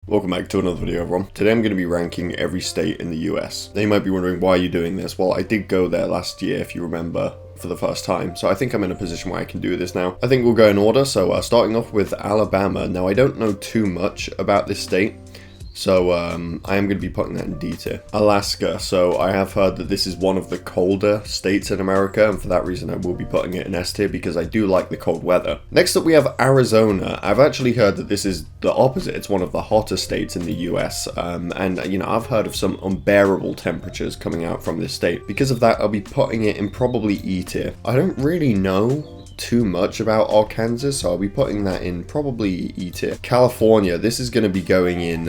Welcome back to another video, everyone. Today I'm going to be ranking every state in the US. Now you might be wondering, why are you doing this? Well, I did go there last year, if you remember, for the first time, so I think I'm in a position where I can do this now. I think we'll go in order, so starting off with Alabama. Now I don't know too much about this state, so I am going to be putting that in D tier. Alaska, so I have heard that this is one of the colder states in America, and for that reason I will be putting it in S tier because I do like the cold weather. Next up we have Arizona. I've actually heard that this is the opposite. It's one of the hotter states in the US, and you know, I've heard of some unbearable temperatures coming out from this state. Because of that, I'll be putting it in probably E tier. I don't really know too much about Arkansas, so I'll be putting that in probably E tier. California, this is going to be going in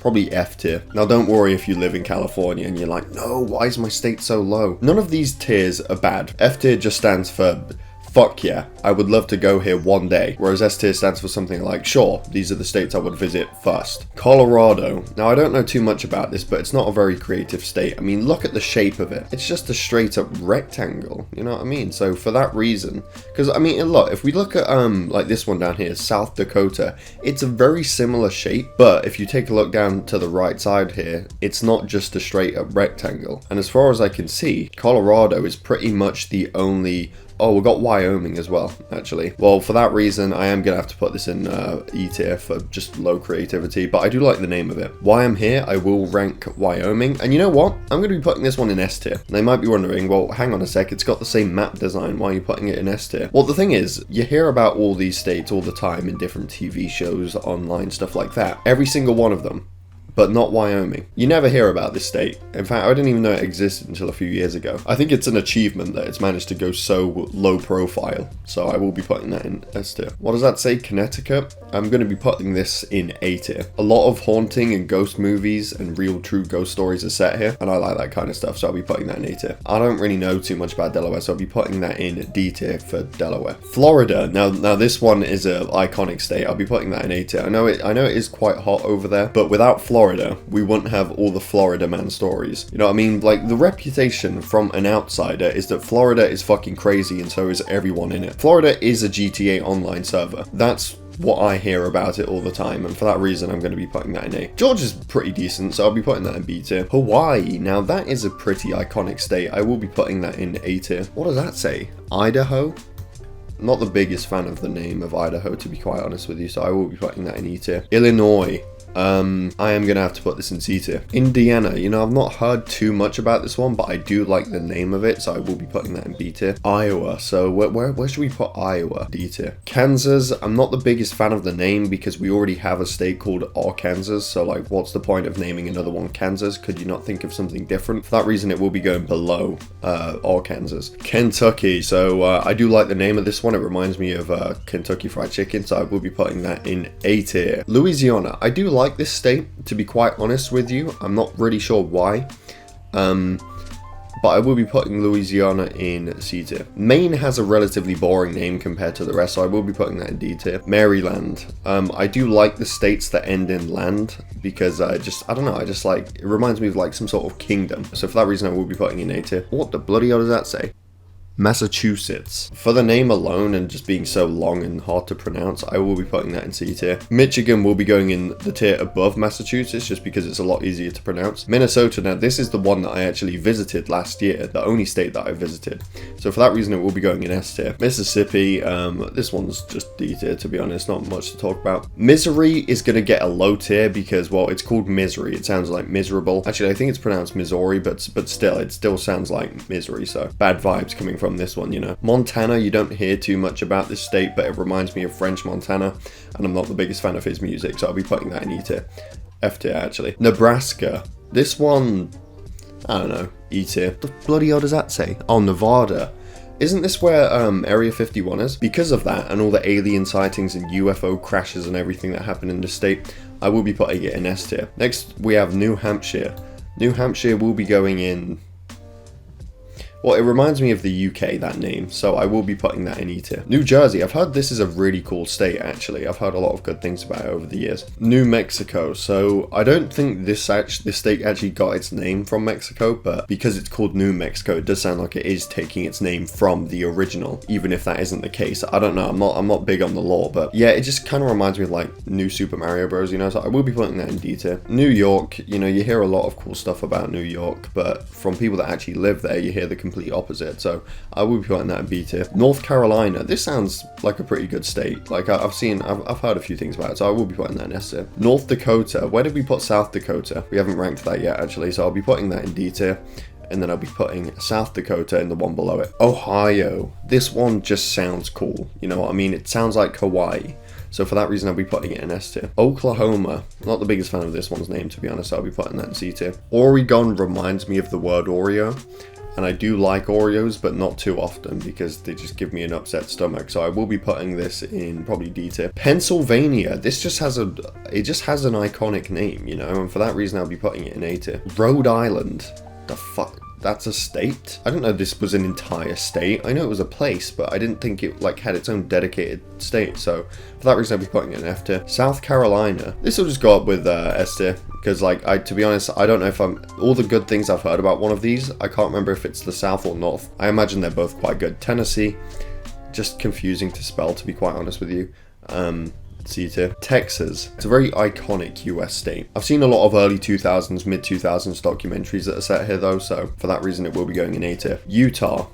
probably F tier. Now don't worry if you live in California and you're like, no, why is my state so low? None of these tiers are bad. F tier just stands for fuck yeah, I would love to go here one day. Whereas S tier stands for something like, sure, these are the states I would visit first. Colorado. Now I don't know too much about this, but it's not a very creative state. I mean, look at the shape of it. It's just a straight up rectangle, you know what I mean? So for that reason, because I mean, look, if we look at like this one down here, South Dakota, it's a very similar shape, but if you take a look down to the right side here, it's not just a straight up rectangle. And as far as I can see, Colorado is pretty much the only. Oh, we've got Wyoming as well, actually. Well, for that reason, I am going to have to put this in E tier for just low creativity, but I do like the name of it. While I'm here, I will rank Wyoming. And you know what? I'm going to be putting this one in S tier. They might be wondering, well, hang on a sec, it's got the same map design. Why are you putting it in S tier? Well, the thing is, you hear about all these states all the time in different TV shows, online, stuff like that. Every single one of them. But not Wyoming. You never hear about this state. In fact, I didn't even know it existed until a few years ago. I think it's an achievement that it's managed to go so low profile. So I will be putting that in S tier. What does that say? Connecticut? I'm going to be putting this in A tier. A lot of haunting and ghost movies and real true ghost stories are set here, and I like that kind of stuff, so I'll be putting that in A tier. I don't really know too much about Delaware, so I'll be putting that in D tier for Delaware. Florida. Now this one is an iconic state. I'll be putting that in A tier. I know it is quite hot over there, but without Florida, we wouldn't have all the Florida man stories. You know what I mean? Like, the reputation from an outsider is that Florida is fucking crazy, and so is everyone in it. Florida is a GTA online server. That's what I hear about it all the time, and for that reason I'm going to be putting that in A. Georgia's pretty decent, so I'll be putting that in B tier. Hawaii, now that is a pretty iconic state. I will be putting that in A tier. What does that say? Idaho? Not the biggest fan of the name of Idaho, to be quite honest with you, so I will be putting that in E tier. Illinois. I am going to have to put this in C tier. Indiana, you know, I've not heard too much about this one, but I do like the name of it, so I will be putting that in B tier. Iowa, so where should we put Iowa? D tier. Kansas, I'm not the biggest fan of the name because we already have a state called Arkansas, so like, what's the point of naming another one Kansas? Could you not think of something different? For that reason, it will be going below Arkansas. Kentucky, so I do like the name of this one. It reminds me of Kentucky Fried Chicken, so I will be putting that in A tier. Louisiana, I do like this state, to be quite honest with you. I'm not really sure why, but I will be putting Louisiana in C tier. Maine has a relatively boring name compared to the rest, so I will be putting that in D tier. Maryland, I do like the states that end in land because I don't know, I just like, it reminds me of like some sort of kingdom, so for that reason I will be putting in A tier. What the bloody hell does that say? Massachusetts. For the name alone and just being so long and hard to pronounce, I will be putting that in C tier. Michigan will be going in the tier above Massachusetts just because it's a lot easier to pronounce. Minnesota, now this is the one that I actually visited last year, the only state that I visited. So for that reason, it will be going in S tier. Mississippi, this one's just D tier, to be honest, not much to talk about. Missouri is going to get a low tier because, well, it's called misery. It sounds like miserable. Actually, I think it's pronounced Missouri, but still, it still sounds like misery, so bad vibes coming from this one, you know. Montana, you don't hear too much about this state, but it reminds me of French Montana, and I'm not the biggest fan of his music, so I'll be putting that in E tier. F tier, actually. Nebraska, this one, I don't know, E tier. The bloody hell does that say? Oh, Nevada. Isn't this where Area 51 is? Because of that and all the alien sightings and UFO crashes and everything that happened in the state, I will be putting it in S tier. Next, we have New Hampshire. New Hampshire will be going in, Well, it reminds me of the UK, that name, so I will be putting that in E tier. New Jersey, I've heard this is a really cool state, actually. I've heard a lot of good things about it over the years. New Mexico, so I don't think this state actually got its name from Mexico, but because it's called New Mexico, it does sound like it is taking its name from the original, even if that isn't the case. I don't know, I'm not big on the lore, but yeah, it just kind of reminds me of like New Super Mario Bros, you know, so I will be putting that in D tier. New York, you know, you hear a lot of cool stuff about New York, but from people that actually live there, you hear the complete opposite, so I will be putting that in B tier. North Carolina, this sounds like a pretty good state. Like I've heard a few things about it, so I will be putting that in S tier. North Dakota, where did we put South Dakota? We haven't ranked that yet, actually, so I'll be putting that in D tier. And then I'll be putting South Dakota in the one below it. Ohio, this one just sounds cool, you know what I mean? It sounds like Hawaii. So for that reason, I'll be putting it in S tier. Oklahoma, not the biggest fan of this one's name, to be honest, so I'll be putting that in C tier. Oregon reminds me of the word Oreo, and I do like Oreos, but not too often because they just give me an upset stomach, so I will be putting this in probably D tier. Pennsylvania, this just has an iconic name, you know, and for that reason, I'll be putting it in A tier. Rhode Island, the fuck? That's a state? I didn't know this was an entire state. I know it was a place, but I didn't think it like had its own dedicated state. So for that reason, I'll be putting it in F tier. South Carolina. This will just go up with S tier because, like, to be honest, I don't know if all the good things I've heard about one of these. I can't remember if it's the South or North. I imagine they're both quite good. Tennessee, just confusing to spell, to be quite honest with you. C tier. Texas. It's a very iconic US state. I've seen a lot of early 2000s, mid 2000s documentaries that are set here though, so for that reason it will be going in A tier. Utah.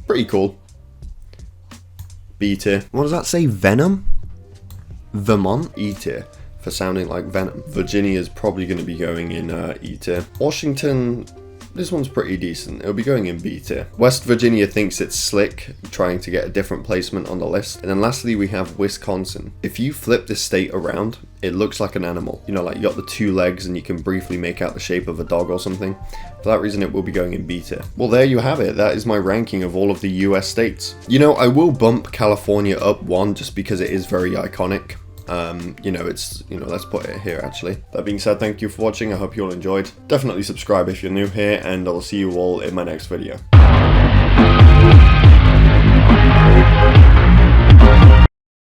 Pretty cool. B tier. What does that say? Venom? Vermont? E tier. For sounding like Venom. Virginia is probably going to be going in E tier. Washington. This one's pretty decent. It'll be going in B tier. West Virginia thinks it's slick, trying to get a different placement on the list. And then lastly, we have Wisconsin. If you flip this state around, it looks like an animal. You know, like you got the two legs and you can briefly make out the shape of a dog or something. For that reason, it will be going in B tier. Well, there you have it. That is my ranking of all of the US states. You know, I will bump California up one just because it is very iconic. You know, let's put it here actually. That being said, thank you for watching. I hope you all enjoyed. Definitely subscribe if you're new here, and I'll see you all in my next video.